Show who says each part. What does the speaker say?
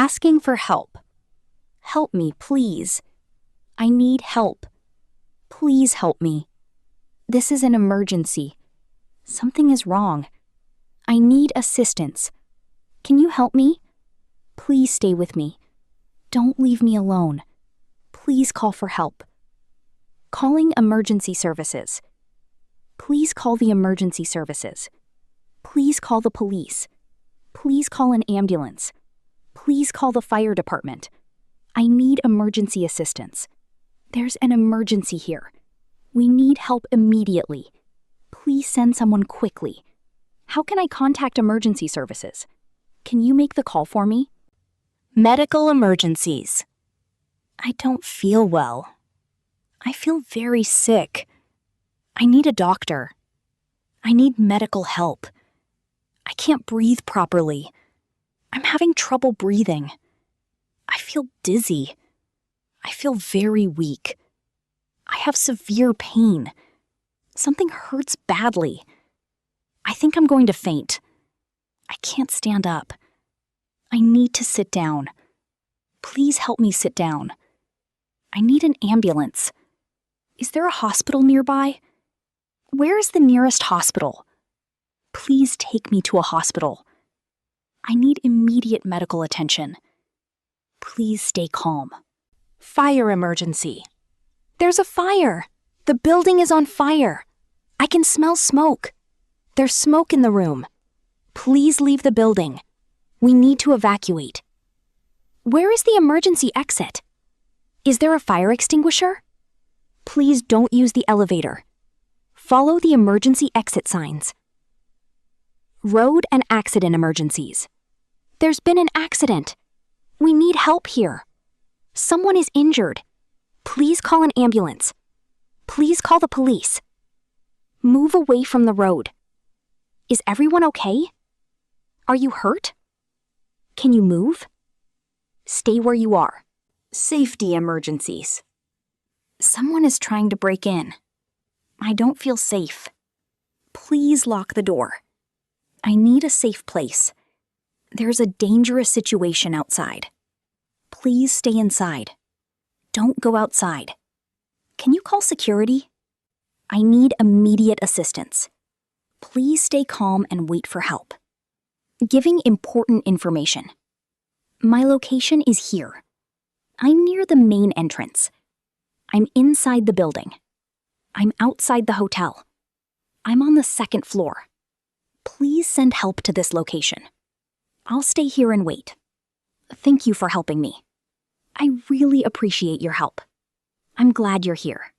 Speaker 1: Asking for help. Help me, please. I need help. Please help me. This is an emergency. Something is wrong. I need assistance. Can you help me? Please stay with me. Don't leave me alone. Please call for help. Calling emergency services. Please call the emergency services. Please call the police. Please call an ambulance. Please call the fire department. I need emergency assistance. There's an emergency here. We need help immediately. Please send someone quickly. How can I contact emergency services? Can you make the call for me? Medical emergencies. I don't feel well. I feel very sick. I need a doctor. I need medical help. I can't breathe properly. I'm having trouble breathing. I feel dizzy. I feel very weak. I have severe pain. Something hurts badly. I think I'm going to faint. I can't stand up. I need to sit down. Please help me sit down. I need an ambulance. Is there a hospital nearby? Where is the nearest hospital? Please take me to a hospital. I need immediate medical attention. Please stay calm. Fire emergency. There's a fire. The building is on fire. I can smell smoke. There's smoke in the room. Please leave the building. We need to evacuate. Where is the emergency exit? Is there a fire extinguisher? Please don't use the elevator. Follow the emergency exit signs. Road and accident emergencies. There's been an accident. We need help here. Someone is injured. Please call an ambulance. Please call the police. Move away from the road. Is everyone okay? Are you hurt? Can you move? Stay where you are. Safety emergencies. Someone is trying to break in. I don't feel safe. Please lock the door. I need a safe place. There's a dangerous situation outside. Please stay inside. Don't go outside. Can you call security? I need immediate assistance. Please stay calm and wait for help. Giving important information. My location is here. I'm near the main entrance. I'm inside the building. I'm outside the hotel. I'm on the second floor. Please send help to this location. I'll stay here and wait. Thank you for helping me. I really appreciate your help. I'm glad you're here.